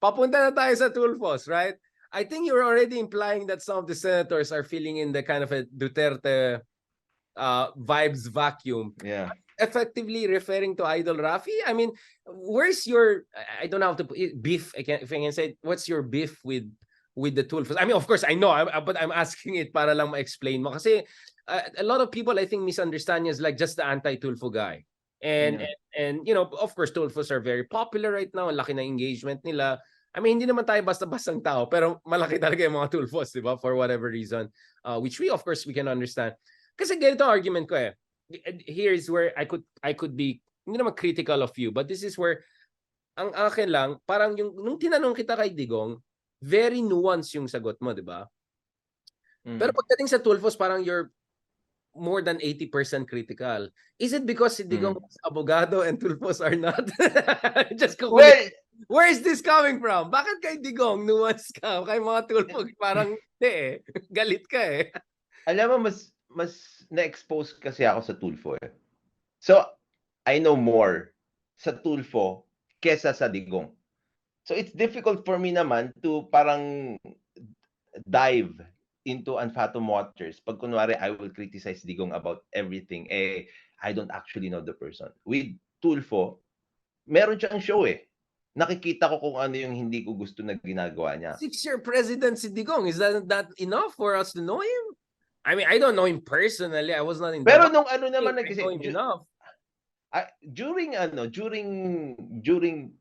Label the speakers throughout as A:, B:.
A: papunta na tayo sa Tulfos, right? I think you're already implying that some of the senators are filling in the kind of a Duterte vibes vacuum.
B: Yeah.
A: Effectively referring to Idol Rafi? I mean, where's your, I don't know how to put it, beef, if I can say, what's your beef with the Tulfos? I mean, of course, I know, but I'm asking it para lang ma-explain mo. Kasi a lot of people, I think, misunderstand you as like just the anti-Tulfo guy. And,
B: Yeah.
A: and you know, of course, Tulfos are very popular right now. Ang laki na engagement nila. I mean, hindi naman tayo basta-bastang tao, pero malaki talaga yung mga Tulfos, di ba? For whatever reason. Which we, of course, we can understand. Kasi ganito ang argument ko eh. Here is where I could be hindi naman critical of you, but this is where ang akin lang parang yung nung tinanong kita kay Digong, very nuanced yung sagot mo, 'di ba? Pero pagdating sa Tulfos parang you're more than 80% critical. Is it because si Digong is abogado and Tulfos are not? Just
B: Well,
A: where is this coming from? Bakit kay Digong nuanced ka? Kay mga Tulfos parang eh. Galit ka eh.
B: alam mo, mas na-expose kasi ako sa Tulfo eh. So, I know more sa Tulfo kesa sa Digong. So, it's difficult for me naman to parang dive into unfathomed waters. Pag kunwari, I will criticize Digong about everything, I don't actually know the person. With Tulfo, meron siyang show eh. Nakikita ko kung ano yung hindi ko gusto na ginagawa niya.
A: 6-year president si Digong. Is that enough for us to know him? I mean, I don't know him personally. I was not in
B: Pero
A: that.
B: nung ano naman
A: I
B: kasi
A: know him enough.
B: during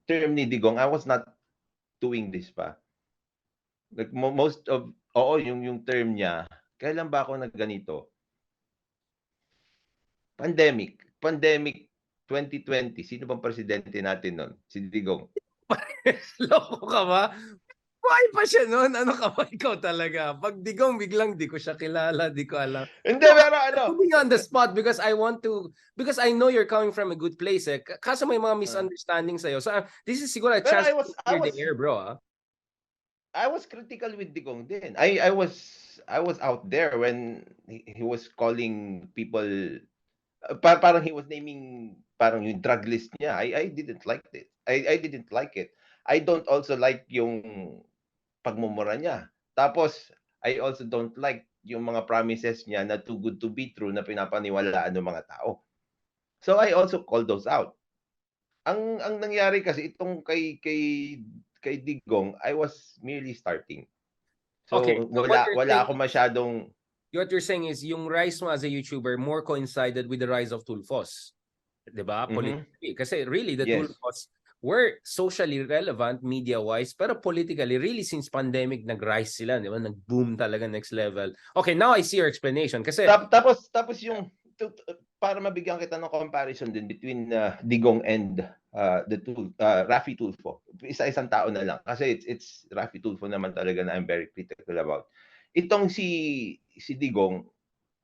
B: term ni Digong, I was not doing this pa. Like most of yung term niya, kailan ba ako nagganito? Pandemic 2020. Sino bang presidente natin noon? Si Digong.
A: Loko ka ba? Buhay pa siya noon. Ano ka ba ikaw talaga? Pag Digong, biglang di ko siya kilala, di ko alam.
B: Hindi,
A: No,
B: pero ano?
A: putting you on the spot because because I know you're coming from a good place eh. Kaso may mga misunderstanding sa'yo. So this is siguro a
B: Pero
A: chance to clear the air, bro.
B: I was critical with Digong din. I was out there when he was calling people parang he was naming parang yung drug list niya. I didn't like it. I didn't like it. I don't also like yung pagmumura niya. Tapos I also don't like yung mga promises niya na too good to be true na pinapaniwalaan ng mga tao. So I also called those out. Ang nangyari kasi itong kay Digong, I was merely starting.
A: Okay,
B: So
A: so what you're
B: wala
A: saying
B: ako masyadong
A: what you're saying is yung rise mo as a YouTuber more coincided with the rise of Tulfos. 'Di ba? Politically. Kasi really, the
B: yes.
A: Tulfos were socially relevant media-wise, pero politically, really since pandemic, nag-rise sila, di ba? Nag-boom talaga next level. Okay, now I see your explanation. Kasi,
B: Tapos yung para mabigyan kita ng comparison din between Digong and Rafi Tulfo. Isa-isang tao na lang kasi it's Rafi Tulfo naman talaga na I'm very critical about. Itong si Digong,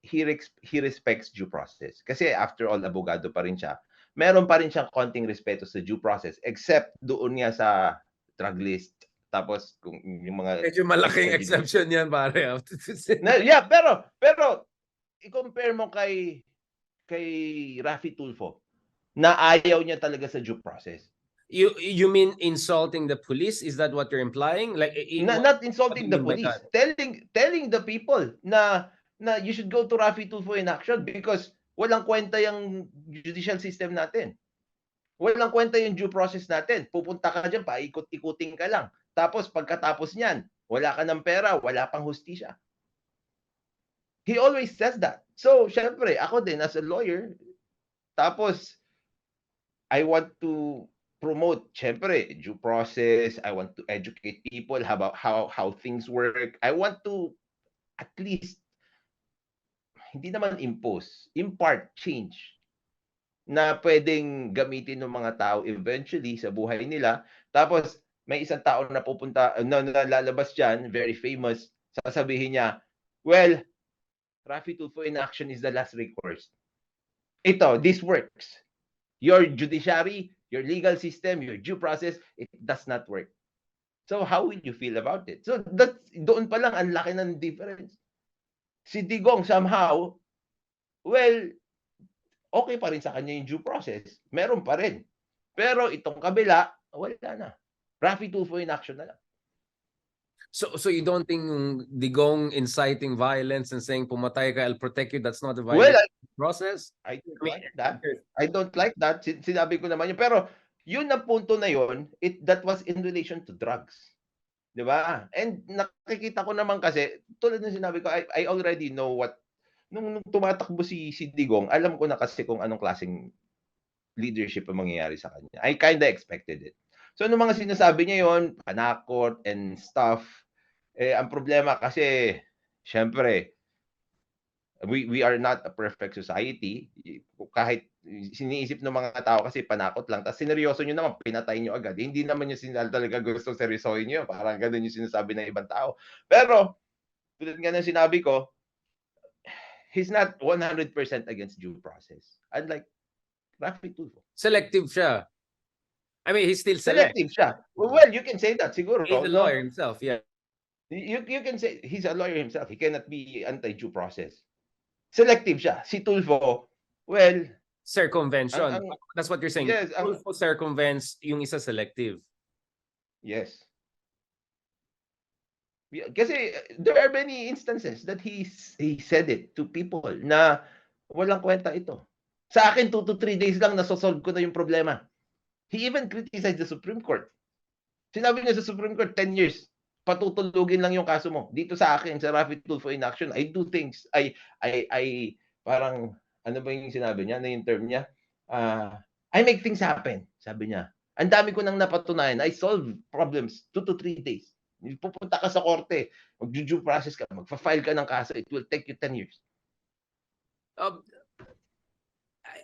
B: he respects due process. Kasi after all, abogado pa rin siya. Meron pa rin siyang konting respeto sa due process except doon nga sa drug list. Tapos kung yung mga
A: medyo malaking exception yan, pare.
B: yeah, pero i-compare mo kay Rafi Tulfo na ayaw niya talaga sa due process.
A: You mean insulting the police? Is that what you're implying? Like
B: Not insulting the police, telling the people na you should go to Rafi Tulfo in action because walang kwenta yung judicial system natin. Walang kwenta yung due process natin. Pupunta ka diyan, paikot-ikutin ka lang. Tapos pagkatapos niyan, wala ka ng pera, wala pang hustisya. He always says that. So, syempre, ako din as a lawyer, tapos I want to promote, syempre, due process. I want to educate people about how things work. I want to at least, hindi naman impose, impart change na pwedeng gamitin ng mga tao eventually sa buhay nila. Tapos, may isang tao na pupunta, na lalabas dyan, very famous, sasabihin niya, well, Rafi Tulfo in action is the last recourse. This works. Your judiciary, your legal system, your due process, it does not work. So how will you feel about it? So doon pa lang ang laki ng difference. Si Digong somehow, well, okay pa rin sa kanya yung due process. Meron pa rin. Pero itong kabila, wala na. Rafi Tulfo in action na lang.
A: So you don't think Digong inciting violence and saying pumatay ka, I'll protect you, that's not a
B: Well,
A: violent process?
B: I don't
A: I mean,
B: like that. I don't like that. Sinabi ko naman yun. Pero yun na punto na yun, that was in relation to drugs. 'Di ba? And nakikita ko naman kasi, tulad ng sinabi ko, I already know what, nung tumatakbo si Digong, alam ko na kasi kung anong klaseng leadership ang mangyayari sa kanya. I kinda expected it. So, nung mga sinasabi niya yon, panakot and stuff, ang problema kasi, syempre, we are not a perfect society. Kahit siniisip ng mga tao kasi panakot lang, tapos sineryoso nyo naman, pinatay nyo agad. Hindi naman yung talaga gusto seryosohin nyo. Parang ganun yung sinasabi ng ibang tao. Pero, tulad nga ng sinabi ko, he's not 100% against due process. Unlike Rafi Tulfo.
A: selective siya. I mean, he's still select.
B: Selective siya. Well, you can say that siguro.
A: He's a
B: No?
A: lawyer himself, yeah.
B: You can say he's a lawyer himself. He cannot be anti-due process. Selective siya. Si Tulfo, well,
A: Circumvention. That's what you're saying.
B: Yes,
A: Tulfo circumvents yung isa selective.
B: Yes. Kasi there are many instances that he said it to people na walang kwenta ito. Sa akin, 2 to 3 days lang nasosolve ko na yung problema. He even criticized the Supreme Court. Sinabi niya sa Supreme Court, 10 years, patutulugin lang yung kaso mo. Dito sa akin, sa Rafi Tulfo in action, I do things, parang, ano ba yung sinabi niya, na yung term niya? I make things happen, sabi niya. Ang dami ko nang napatunayan. I solve problems 2 to 3 days. Pupunta ka sa korte, mag-due process ka, magfa-file ka ng kaso, it will take you 10 years.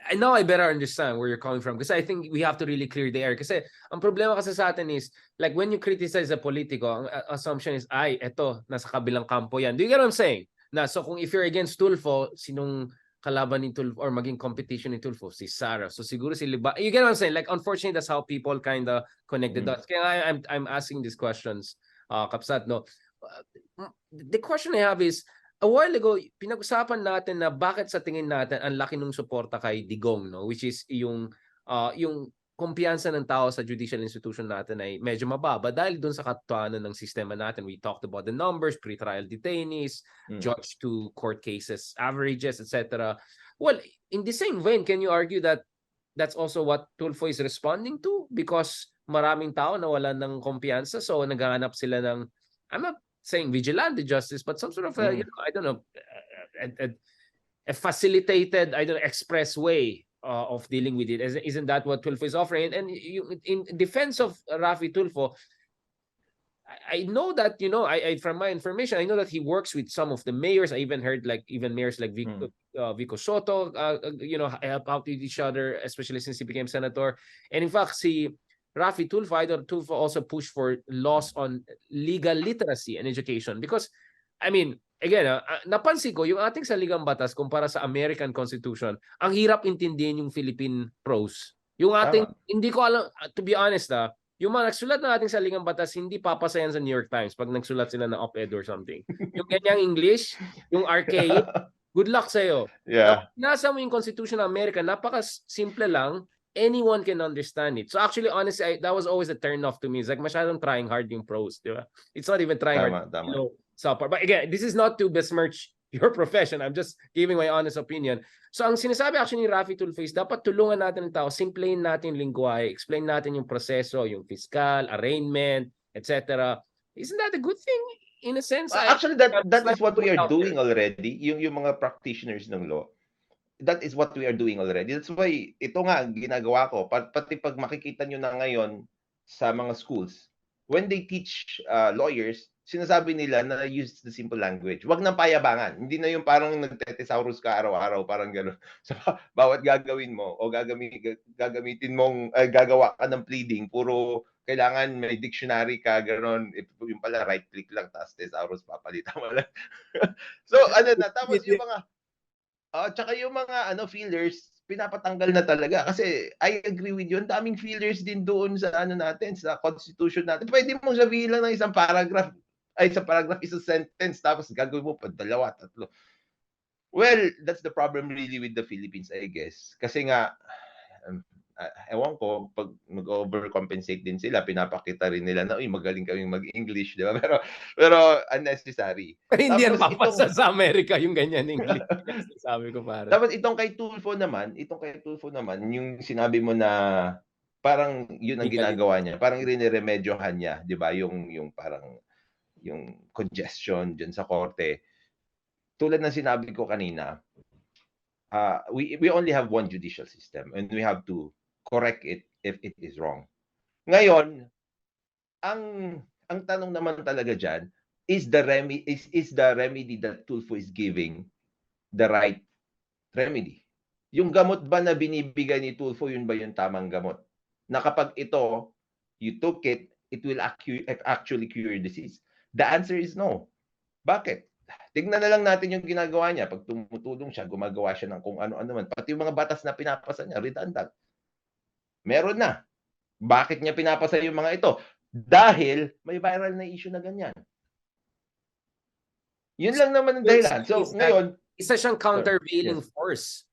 A: I know I better understand where you're coming from because I think we have to really clear the air. Kasi ang problema kasi sa atin is, like when you criticize a politico, ang assumption is, ay, eto, nasa kabilang kampo yan. Do you get what I'm saying? So kung if you're against Tulfo, sinong kalaban ni Tulfo or maging competition ni Tulfo? Si Sara. So siguro si Libayan. You get what I'm saying? Like unfortunately, that's how people kind of connect the dots. Kaya I'm asking these questions, Kapsat, no? The question I have is, a while ago, pinag-usapan natin na bakit sa tingin natin ang laki ng suporta kay Digong, no? Which is yung kumpiyansa ng tao sa judicial institution natin ay medyo mababa dahil doon sa katotohanan ng sistema natin. We talked about the numbers, pre-trial detainees, judge to court cases, averages, etc. Well, in the same vein, can you argue that that's also what Tulfo is responding to? Because maraming tao nawalan ng kumpiyansa, so naghahanap sila ng, I'm not saying vigilante justice, but some sort of I don't know, a facilitated, express way of dealing with it. Isn't that what Tulfo is offering? And in defense of Rafi Tulfo, I know that, I from my information, I know that he works with some of the mayors. I even heard even mayors like Vico Soto, help out with each other, especially since he became senator. And in fact, Rafi Tulfo also pushed for laws on legal literacy and education because, I mean, again, napansin ko yung ating saligang batas kumpara sa American Constitution, ang hirap intindihin yung Philippine prose. Yung ating, hindi ko alam, to be honest, yung mga nagsulat ng ating saligang batas, hindi papasayan sa New York Times pag nagsulat sila ng op-ed or something. Yung ganyang English, yung archaic, good luck sa'yo.
B: Yeah.
A: Nasa mo yung Constitution ng America, napaka-simple lang, anyone can understand it. So actually, honestly, that was always a turn off to me. It's like masyadong trying hard yung prose, di ba? It's not even trying hard. But again, this is not to besmirch your profession. I'm just giving my honest opinion. So ang sinasabi actually ni Rafi Tulfo is dapat tulungan natin ng tao, simplahin natin yung lingwahe, explain natin yung proseso, yung fiscal, arraignment, etc. Isn't that a good thing in a sense?
B: Actually, that is what we are doing already. Yung mga practitioners ng law. That is what we are doing already. That's why ito nga ginagawa ko. Pati pag makikita nyo na ngayon sa mga schools, when they teach lawyers, sinasabi nila na use the simple language. Wag nang payabangan. Hindi na yung parang nagte-thesaurus ka araw-araw, parang gano'n. So, bawat gagawin mo o gagamitin mong gagawa ka ng pleading, puro kailangan may dictionary ka, gano'n. Yung pala right click lang, tapos thesaurus papalitan mo lang. So, tapos yung mga tsaka yung mga fillers, pinapatanggal na talaga. Kasi I agree with you, ang daming fillers din doon sa natin, sa constitution natin. Pwede mong sabihin lang ng isang paragraph, isang sentence, tapos gagawin mo pa 2, 3. Well, that's the problem really with the Philippines, I guess. Kasi nga, ewan ko, pag mag-overcompensate din sila, pinapakita rin nila na, uy, magaling kaming mag-English, di ba? Pero unnecessary.
A: Hindi yan
B: Tapos
A: papasa sa Amerika yung ganyan English. Sabi ko pare.
B: Tapos itong kay Tulfo naman, yung sinabi mo na parang yun ang
A: Legally.
B: ginagawa niya, parang rineremedyohan niya, 'di ba? Yung parang yung congestion diyan sa korte. Tulad ng sinabi ko kanina, we only have one judicial system and we have to correct it if it is wrong. Ngayon, ang ang tanong naman talaga diyan, is the remedy that Tulfo is giving the right remedy? Yung gamot ba na binibigay ni Tulfo, yun ba yung tamang gamot? Na kapag ito, you took it, it will actually cure your disease. The answer is no. Bakit? Tignan na lang natin yung ginagawa niya. Pag tumutulong siya, gumagawa siya ng kung ano-ano man. Pati yung mga batas na pinapasa niya, redundant. Meron na. Bakit niya pinapasa yung mga ito? Dahil may viral na issue na ganyan. Yun lang naman ang dahilan. So, ngayon,
A: isa siyang countervailing force.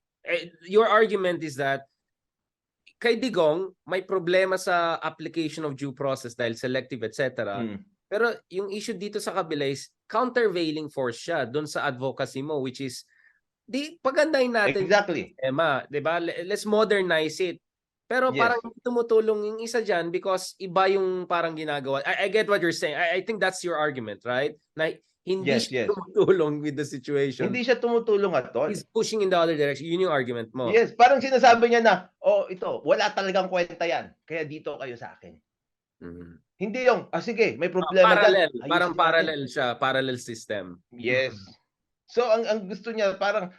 A: Your argument is that kay Digong may problema sa application of due process dahil selective, etc. Pero yung issue dito sa kabila is countervailing force siya doon sa advocacy mo, which is pagandahin natin
B: exactly.
A: Emma, 'di ba? Let's modernize it. Pero parang tumutulong yung isa diyan because iba yung parang ginagawa. I get what you're saying. I think that's your argument, right? Na hindi siya tumutulong with the situation.
B: Hindi siya tumutulong at all.
A: He's pushing in the other direction. Yun yung argument mo.
B: Yes, parang sinasabi niya na, ito, wala talagang kwenta yan. Kaya dito kayo sa akin. Hindi yung, sige, may problema
A: parallel, dyan. Parang parallel siya, parallel system.
B: Yes. So, ang gusto niya, parang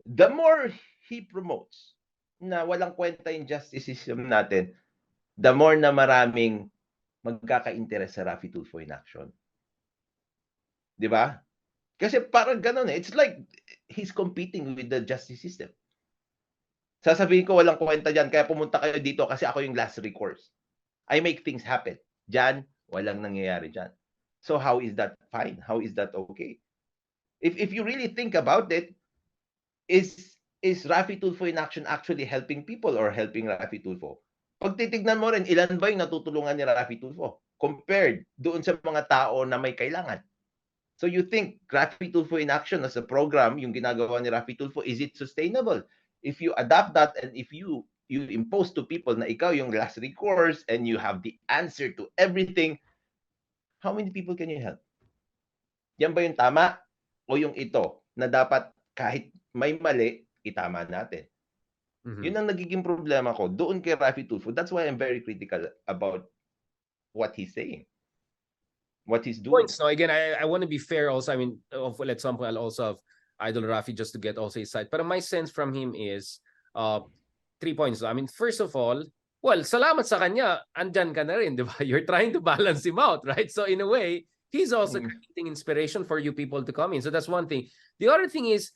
B: the more he promotes na walang kwenta yung justice system natin, the more na maraming magkaka-interest sa Rafi Tulfo in action. Di ba? Kasi parang ganun eh. It's like he's competing with the justice system. Sasabihin ko walang kwenta dyan, kaya pumunta kayo dito kasi ako yung last recourse. I make things happen. Dyan, walang nangyayari dyan. So how is that fine? How is that okay? If you really think about it, is Rafi Tulfo in action actually helping people or helping Rafi Tulfo? Pag titignan mo rin, ilan ba yung natutulungan ni Rafi Tulfo compared doon sa mga tao na may kailangan? So you think Rafi Tulfo in action as a program, yung ginagawa ni Rafi Tulfo, is it sustainable? If you adapt that and if you impose to people na ikaw yung last recourse and you have the answer to everything, how many people can you help? Yan ba yung tama? O yung ito na dapat kahit may mali, itama natin? Yun ang nagiging problema ko doon kay Rafi Tulfo. That's why I'm very critical about what he's saying. What he's doing.
A: Points, no? Again, I want to be fair also. I mean, at some point, I'll also have Idol Rafi just to get also his side. But my sense from him is 3 points. I mean, first of all, well, salamat sa kanya, andyan ka na rin, di ba? You're trying to balance him out, right? So in a way, he's also creating inspiration for you people to come in. So that's one thing. The other thing is,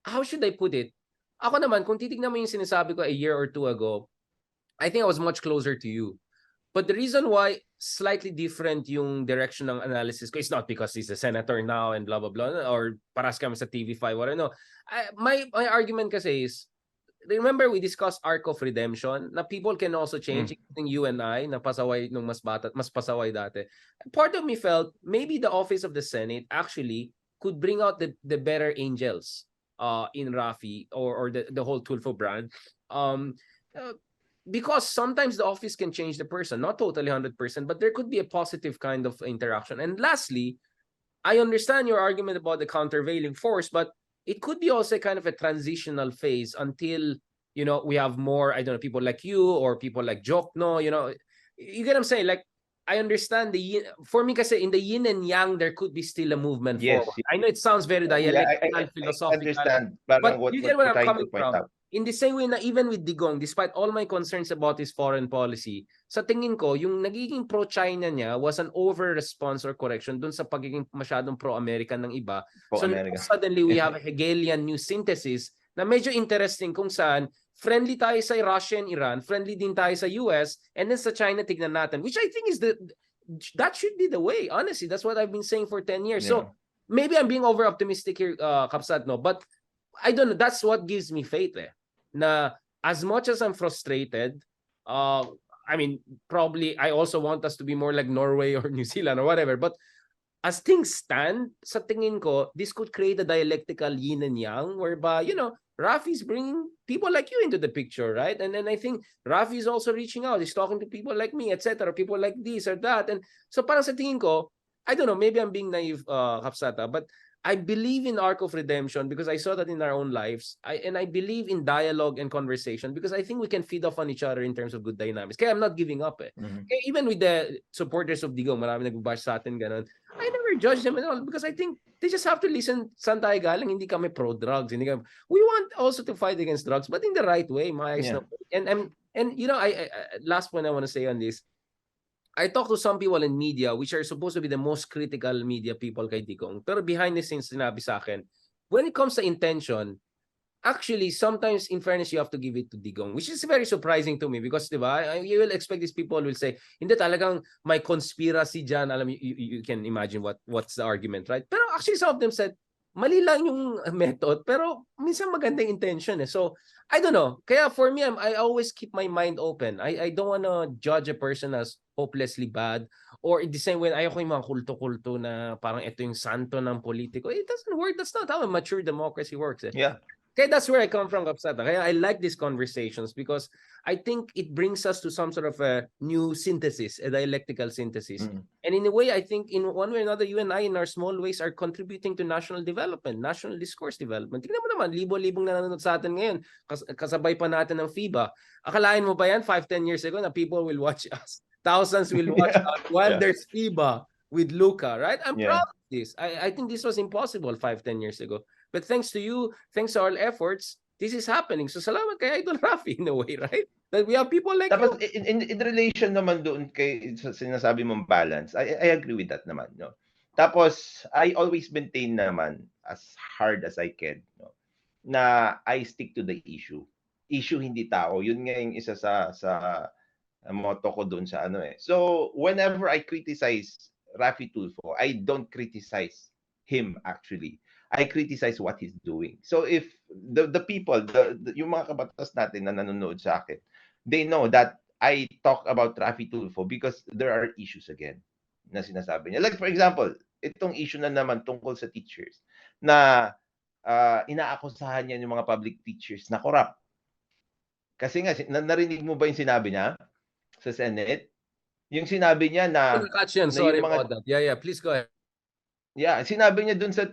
A: how should I put it? Ako naman, kung titignan mo yung sinasabi ko a year or two ago, I think I was much closer to you. But the reason why slightly different yung direction ng analysis ko is not because he's a senator now and blah, blah, blah, or paras kami sa TV5, what I know. My argument kasi is, remember we discussed arc of redemption na people can also change, including you and I, na pasaway nung mas pasaway dati. Part of me felt maybe the office of the Senate actually could bring out the better angels in Rafi or the whole Tulfo brand. Because sometimes the office can change the person, not totally 100%, but there could be a positive kind of interaction. And lastly, I understand your argument about the countervailing force, but it could be also kind of a transitional phase until, you know, we have more, I don't know, people like you or people like Jokno, you know, you get what I'm saying? Like, I understand for me kasi in the yin and yang, there could be still a movement forward. I know it sounds very dialectical, philosophical,
B: I understand,
A: but you get where I'm coming from. In the same way na even with Digong, despite all my concerns about his foreign policy, sa tingin ko, yung nagiging pro-China niya was an over-response or correction dun sa pagiging masyadong pro-American ng iba. So suddenly we have a Hegelian new synthesis na medyo interesting kung saan friendly tayo sa Russia and Iran, friendly din tayo sa US, and then sa China tignan natin, which I think is that should be the way. Honestly, that's what I've been saying for 10 years. Yeah. So maybe I'm being over-optimistic here, Kapsat, no? But I don't know. That's what gives me faith na as much as I'm frustrated, I mean, probably I also want us to be more like Norway or New Zealand or whatever. But as things stand, sa tingin ko, this could create a dialectical yin and yang whereby, Rafi's bringing people like you into the picture, right? And then I think Rafi is also reaching out. He's talking to people like me, etc. People like this or that. And so parang sa tingin ko, I don't know, maybe I'm being naive, Kapsata, but I believe in arc of redemption because I saw that in our own lives. I believe in dialogue and conversation because I think we can feed off on each other in terms of good dynamics. Kaya I'm not giving up eh. Kaya even with the supporters of Digong, marami nagbabash sa atin, ganun. I never judge them at all because I think they just have to listen. Saan tayo galing? Hindi kami pro-drugs. We want also to fight against drugs, but in the right way.
B: Yeah.
A: And I last point I want to say on this, I talk to some people in media which are supposed to be the most critical media people kay Digong. Pero behind the scenes, sinabi sa akin, when it comes to intention, actually, sometimes in fairness, you have to give it to Digong, which is very surprising to me because, di ba, you will expect these people will say, hindi talagang may conspiracy dyan. Alam, you can imagine what's the argument, right? Pero actually, some of them said, mali lang yung method, pero minsan magandang intention eh. So, I don't know. Kaya for me, I always keep my mind open. I don't wanna judge a person as hopelessly bad or in the same way, ayoko yung mga kulto-kulto na parang ito yung santo ng politiko. It doesn't work. That's not how a mature democracy works eh.
B: Yeah.
A: Okay, that's where I come from, Kapsata. Kaya I like these conversations because I think it brings us to some sort of a new synthesis, a dialectical synthesis. And in a way, I think in one way or another, you and I, in our small ways, are contributing to national development, national discourse development. Tingnan mo naman, libo-libong nanonood sa atin ngayon, kasabay pa natin ng FIBA. Akalain mo ba yan, 5-10 years ago, na people will watch us? Thousands will watch us while there's FIBA with Luca, right? I'm proud of this. I think this was impossible 5-10 years ago. But thanks to you, thanks to our efforts, this is happening. So salamat kay Idol Rafi in a way, right? That we have people like
B: Tapos
A: you.
B: in relation naman doon kay sa sinasabi mong balance, I agree with that naman, no. Tapos I always maintain naman as hard as I can, no, na I stick to the issue. Issue hindi tao. Yun nga yung isa sa motto ko doon sa ano eh. So whenever I criticize Rafi Tulfo, I don't criticize him actually. I criticize what he's doing. So if the people, yung mga kabatas natin na nanonood sa akin, they know that I talk about Rafi Tulfo because there are issues again na sinasabi niya. Like for example, itong issue na naman tungkol sa teachers na inaakusahan niya yung mga public teachers na corrupt. Kasi nga, narinig mo ba yung sinabi niya sa Senate? Yung sinabi niya na
A: Sorry about that. Yeah, please go ahead.
B: Yeah, sinabi niya dun sa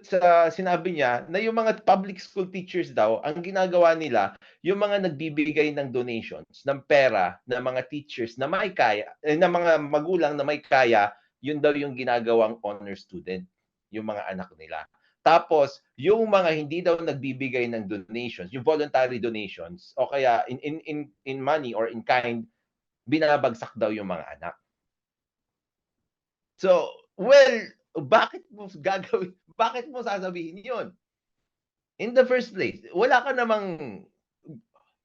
B: sinabi niya na yung mga public school teachers daw, ang ginagawa nila, yung mga nagbibigay ng donations, ng pera ng mga teachers na may kaya, ng mga magulang na may kaya, yun daw yung ginagawang honor student, yung mga anak nila. Tapos, yung mga hindi daw nagbibigay ng donations, yung voluntary donations, o kaya in money or in kind, binabagsak daw yung mga anak. So, well, bakit mo sasabihin yun? In the first place, wala ka namang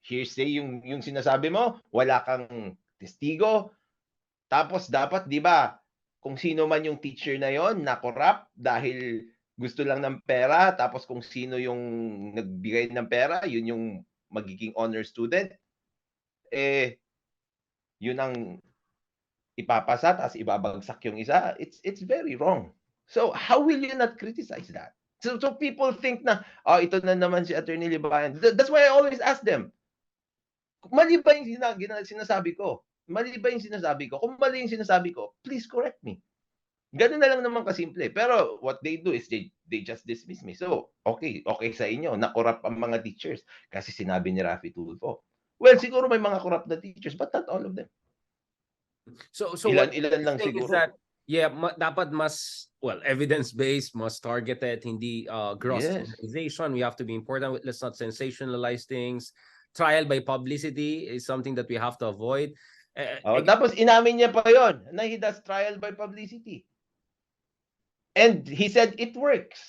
B: hearsay yung sinasabi mo, wala kang testigo. Tapos dapat, 'di ba, kung sino man yung teacher na yon na corrupt dahil gusto lang ng pera, tapos kung sino yung nagbigay ng pera, yun yung magiging honor student. Yun ang ipapasa tapos ibabagsak yung isa. It's very wrong. So how will you not criticize that? So people think na, ito na naman si Atty. Libayan. That's why I always ask them, mali ba yung sinasabi ko? Mali ba yung sinasabi ko? Kung mali yung sinasabi ko, please correct me. Ganun na lang naman kasimple. Pero what they do is they just dismiss me. So, okay sa inyo na corrupt ang mga teachers kasi sinabi ni Rafi Tulfo. Well, siguro may mga corrupt na teachers, but not all of them.
A: So
B: ilan
A: I
B: lang
A: think
B: siguro.
A: is that, dapat mas, evidence-based, mas targeted, hindi gross generalization. We have to be important. Let's not sensationalize things. Trial by publicity is something that we have to avoid.
B: Tapos inamin niya pa yon na he does trial by publicity. And he said it works.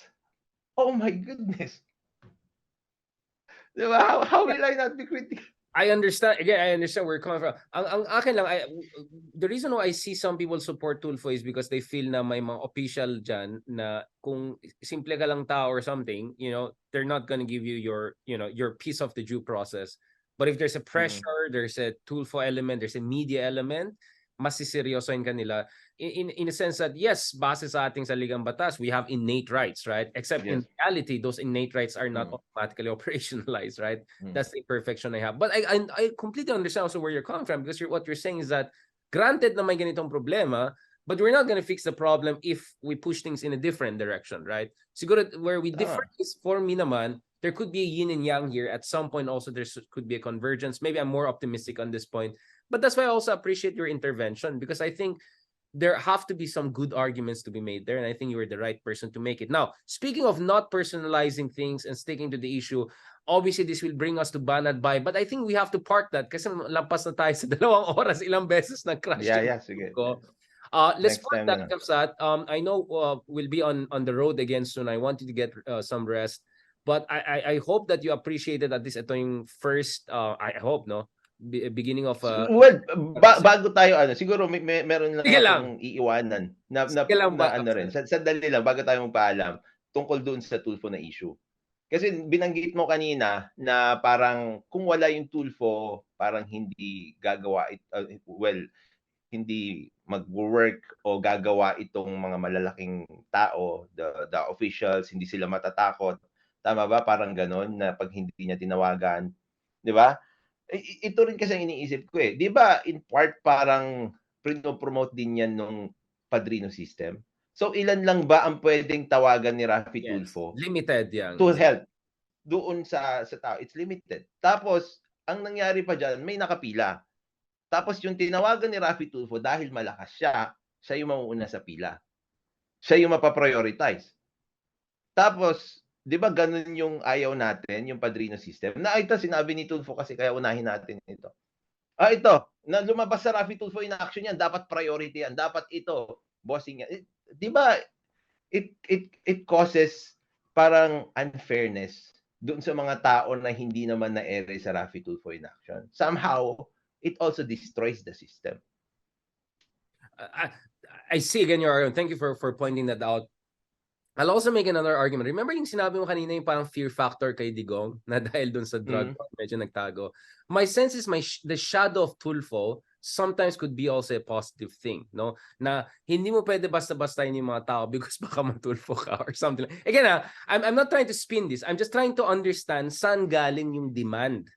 B: Oh my goodness. Diba? How will I not be critical?
A: I understand. Again, I understand where you're coming from. Ang akin lang, the reason why I see some people support Tulfo is because they feel na may mga official dyan na kung simple ka lang tao or something, they're not gonna give you your piece of the due process. But if there's a pressure, there's a Tulfo element, there's a media element, mas siseryosohin kanila in a sense that yes, base sa ating saligang batas, we have innate rights, right? Except in reality, those innate rights are not automatically operationalized, right? That's the imperfection I have. But I completely understand also where you're coming from, because what you're saying is that granted na may ganitong problema, but we're not going to fix the problem if we push things in a different direction, right? Siguro where we differ is, for me naman, there could be a yin and yang here. At some point also there could be a convergence. Maybe I'm more optimistic on this point. But that's why I also appreciate your intervention, because I think there have to be some good arguments to be made there, and I think you were the right person to make it. Now, speaking of not personalizing things and sticking to the issue, obviously this will bring us to Banad Bay, but I think we have to park that kasi lampas na tayo sa 2 oras, ilang beses nag-crash.
B: Sige.
A: Let's park that, Kapsat. I know we'll be on the road again soon. I want you to get some rest, but I hope that you appreciated at least ito yung first, I hope, no? Beginning of
B: well, bago tayo siguro meron lang akong iiwanan na ano rin. Sandali lang bago tayo magpaalam tungkol doon sa Tulfo na issue. Kasi binanggit mo kanina na parang kung wala yung Tulfo, parang hindi gagawa hindi mag-work o gagawa itong mga malalaking tao, the officials, hindi sila matatakot. Tama ba? Parang ganon na pag hindi niya tinawagan, 'di ba? Ito rin kasi ang iniisip ko 'di ba in part parang pino-promote din yan nung padrino system. So ilan lang ba ang pwedeng tawagan ni Rafi Tulfo?
A: Limited yan.
B: To help doon sa tao. It's limited. Tapos ang nangyari pa diyan, may nakapila. Tapos yung tinawagan ni Rafi Tulfo dahil malakas siya yung mauuna sa pila. Siya yung mapa-prioritize. Tapos 'di ba ganun yung ayaw natin, yung padrino system? Na ito sinabi ni Tulfo kasi kaya unahin natin ito. Ito, na lumabas sa Rafi Tulfo in action yan, dapat priority yan, dapat ito, bossing yan. 'Di ba? It causes parang unfairness doon sa mga tao na hindi naman na-ere sa Rafi Tulfo in action. Somehow, it also destroys the system.
A: I see again your argument. Thank you for pointing that out. I'll also make another argument. Remember yung sinabi mo kanina yung parang fear factor kay Digong na dahil dun sa drug medyo nagtago. My sense is the shadow of Tulfo sometimes could be also a positive thing, no? Na hindi mo pwede basta-basta yung mga tao because baka matulfo ka or something. Again, I'm not trying to spin this. I'm just trying to understand saan galing yung demand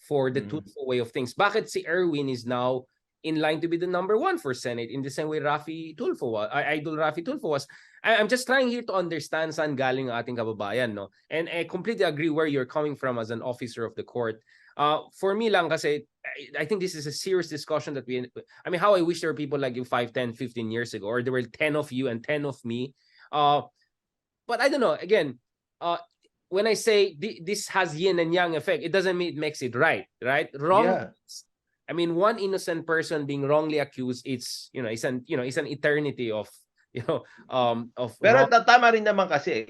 A: for the Tulfo way of things. Bakit si Erwin is now in line to be the number 1 for Senate in the same way Rafi Tulfo was, Idol Rafi Tulfo was. I'm just trying here to understand saan galing ang ating kababayan, no? And I completely agree where you're coming from as an officer of the court. For me lang kasi, I think this is a serious discussion that how I wish there were people like you 5, 10, 15 years ago, or there were 10 of you and 10 of me. But I don't know, again, when I say this has yin and yang effect, it doesn't mean it makes it right? Wrong. Yeah. I mean, one innocent person being wrongly accused, it's an eternity of
B: Pero tama rin naman kasi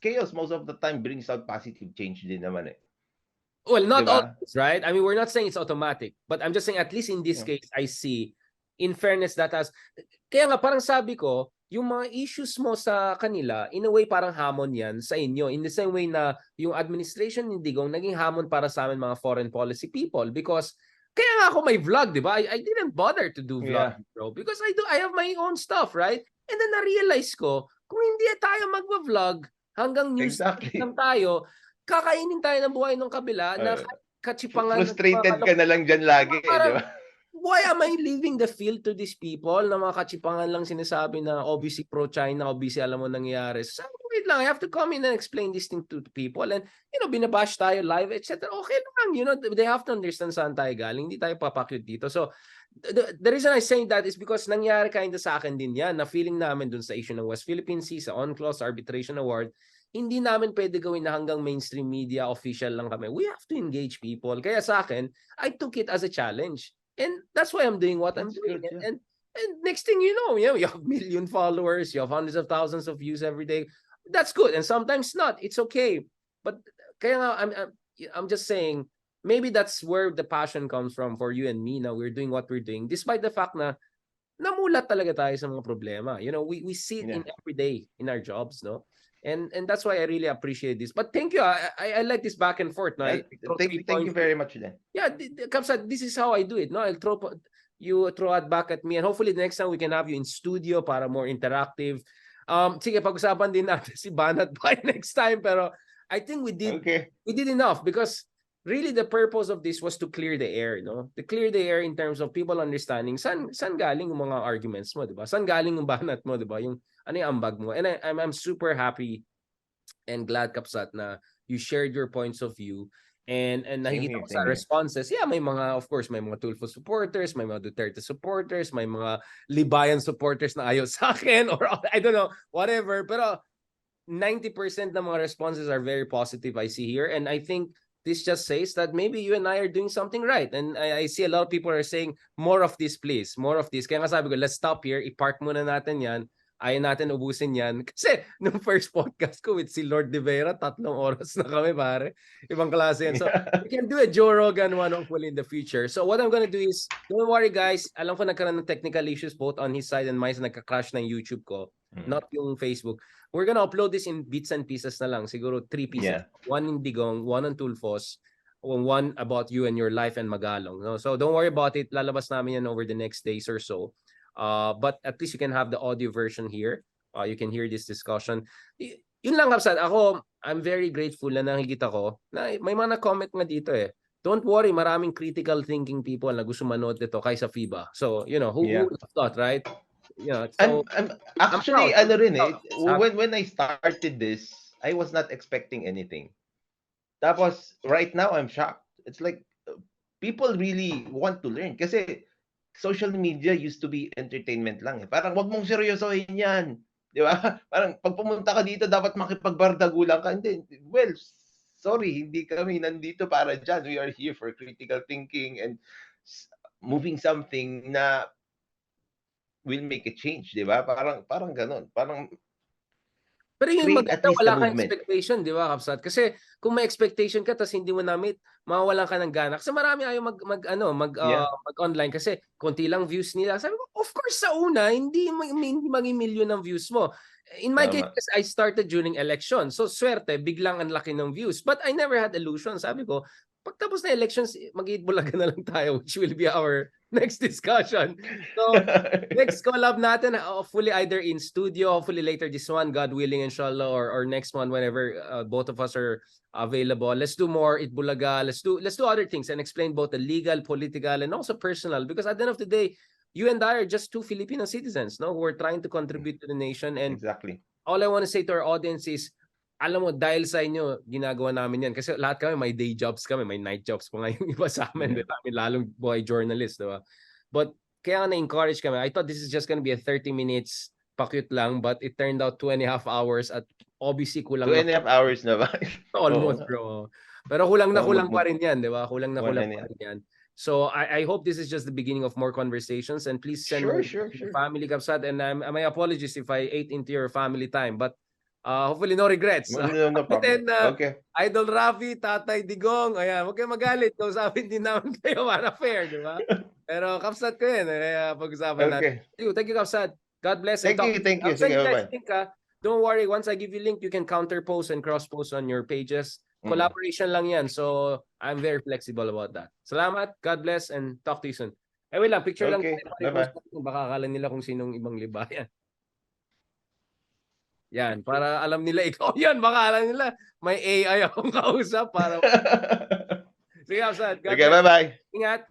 B: chaos most of the time brings out positive change din naman
A: Well, not always, right? I mean, we're not saying it's automatic, but I'm just saying at least in this case, I see in fairness that kaya nga parang sabi ko, yung mga issues mo sa kanila, in a way parang hamon yan sa inyo. In the same way na yung administration ni Digong naging hamon para sa amin mga foreign policy people, because kaya nga ako may vlog, di ba? I didn't bother to do vlog, bro, because I have my own stuff, right? And then na-realize ko, kung hindi tayo magva-vlog, hanggang news lang tayo, kakainin tayo ng buhay ng kabila na kachipangan.
B: Frustrated ka na lang dyan lagi, di ba?
A: Why am I leaving the field to these people na mga kachipangan lang sinasabi na obviously pro-China, obviously alam mo nangyayari. So, wait lang, I have to come in and explain this thing to people. And, binabash tayo live, etc. Okay lang, they have to understand saan tayo galing. Hindi tayo papakyut dito. So, the reason I say that is because nangyari kinda sa akin din yan, na feeling namin dun sa issue ng West Philippine Sea, sa UNCLOS Arbitration Award, hindi namin pwede gawin na hanggang mainstream media official lang kami. We have to engage people. Kaya sa akin, I took it as a challenge. And that's why I'm doing what I'm doing. Good, and next thing you know, you have 1 million followers, you have hundreds of thousands of views every day. That's good. And sometimes not. It's okay. But kaya nga, I'm just saying, maybe that's where the passion comes from for you and me. Now we're doing what we're doing, despite the fact na namulat talaga tayo sa mga problema. We see it in every day in our jobs, no? And that's why I really appreciate this. But thank you. I like this back and forth. No?
B: Thank you very much then.
A: Yeah, Kapsat, this is how I do it. No, you throw it back at me, and hopefully the next time we can have you in studio para more interactive. Sige, pag-usapan din natin si Banat by next time, pero I think we did enough, because really the purpose of this was to clear the air, no? To clear the air in terms of people understanding san galing yung mga arguments mo, 'di ba? San galing yung banat mo, 'di ba? Yung ano yung ambag mo. And I'm super happy and glad, Kapsat, na you shared your points of view. And nakikita ko sa responses, yeah, may mga, of course, may mga Tulfo supporters, may mga Duterte supporters, may mga Libayan supporters na ayaw sa akin, or I don't know, whatever. Pero 90% ng mga responses are very positive, I see here. And I think this just says that maybe you and I are doing something right. And I see a lot of people are saying, more of this, please. More of this. Kaya nga sabi ko, let's stop here. I-park muna natin yan. Ayaw natin ubusin yan. Kasi nung first podcast ko with si Lord De Vera, 3 oras na kami, pare. Ibang klase yan. So, we can do a Joe Rogan one hopefully in the future. So, what I'm gonna do is, don't worry guys, alam ko nagkaroon ng technical issues both on his side and mine, so nagka-crash na yung YouTube ko, not yung Facebook. We're gonna upload this in bits and pieces na lang. Siguro 3 pieces. Yeah. 1 in Digong, 1 on Tulfos, 1 about you and your life and Magalong. No? So, don't worry about it. Lalabas namin yan over the next days or so. But at least you can have the audio version here. You can hear this discussion. Yun lang, Kapsat. Ako, I'm very grateful na nakikita ko na may mga comment nga dito eh. Don't worry, maraming critical thinking people na gusto manood dito kaysa FIBA. So, you know, who would have thought, right? You know, so,
B: I'm actually, ano rin eh, when I started this, I was not expecting anything. Tapos, right now, I'm shocked. It's like, people really want to learn. Kasi, social media used to be entertainment lang eh. Parang wag mong seryosohin yan. Di ba? Parang pag pumunta ka dito, dapat makipagbardagulan ka. Hindi. Well, sorry, hindi kami nandito para dyan. We are here for critical thinking and moving something na will make a change. Di ba? Parang ganun. Parang
A: pero yung maganda, wala kang expectation, di ba, Kapsat? Kasi kung may expectation ka tapos hindi mo na-meet, mawawalan ka ng gana. Kasi marami ayaw mag-online kasi konti lang views nila. Sabi ko, of course, sa una, hindi maging million ng views mo. In my case, I started during election. So, swerte, biglang ang laki ng views. But I never had illusions. Sabi ko, pagtapos na elections, mag-iitbulaga na lang tayo, which will be our next discussion. So, next collab natin, hopefully either in studio, hopefully later this one, God willing, inshallah, or next one, whenever both of us are available. Let's do more Itbulaga. Let's do other things and explain both the legal, political, and also personal. Because at the end of the day, you and I are just 2 Filipino citizens, no, who are trying to contribute to the nation. And
B: exactly.
A: All I want to say to our audience is, alam mo, dahil sa inyo, ginagawa namin yan. Kasi lahat kami, may day jobs kami, may night jobs pa nga yung iba sa amin. Yeah. Diba? Lalong buhay journalist, diba? But kaya na-encourage kami. I thought this is just gonna be a 30 minutes pakit lang, but it turned out 2.5 hours at obviously kulang
B: 2.5 hours na ba?
A: Almost, bro. Pero kulang na kulang pa rin yan, diba? Kulang na kulang pa rin yan. So I hope this is just the beginning of more conversations, and please send
B: sure.
A: family, Kapsat, and my apologies if I ate into your family time, but hopefully no regrets.
B: No problem. Okay.
A: Idol Rafi, Tatay Digong, ayan, huwag kayo magalit. Kausapin din namin kayo para fair, di ba? Pero Kapsat ko yun, kaya pag-usapan natin. Thank you, Kapsat. God bless.
B: Thank you. Sige, bye-bye.
A: Don't worry, once I give you link, you can counter-post and cross-post on your pages. Collaboration lang yan, so I'm very flexible about that. Salamat, God bless, and talk to you soon. Wait lang, picture lang.
B: Bye-bye.
A: Baka akala nila kung sinong ibang Libayan. Yan, para alam nila ikaw yan. Baka alam nila may AI akong kausap para... Sige, Kapsat.
B: Okay, bye-bye.
A: Ingat.